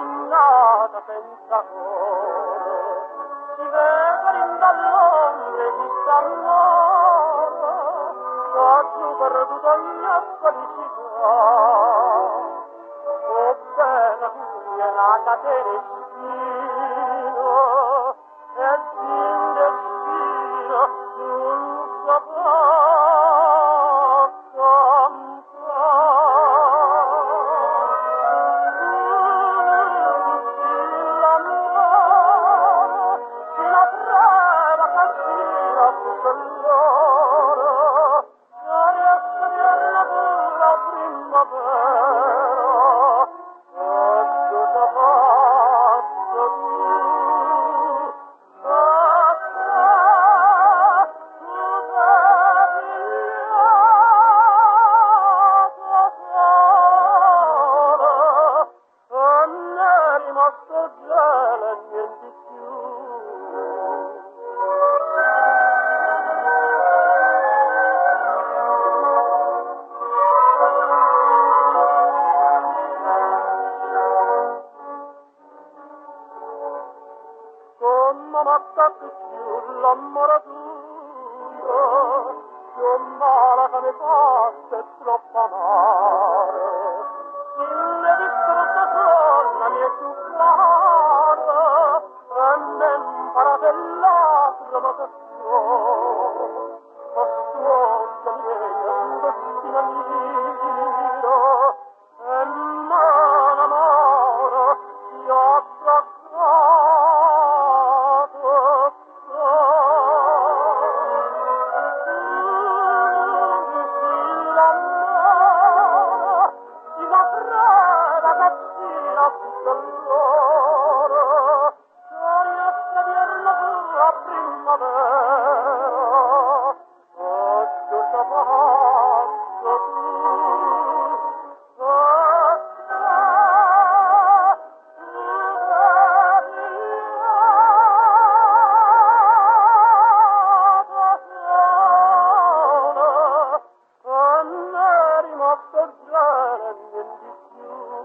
nata senza cuore, si vede dall'onde di st'amore, quasi perduto ogni felicità. Oh bella curia, una catena e spino, e din destino non saprà l'amore tuo, più male che mi fosse troppo amare. Il mio distrutto suona mi è più claro, e ne imparate l'altro ma che so. Costruosa mia, un destino miro, e non amore, ti ho attaccato. Rimasto già niente di più.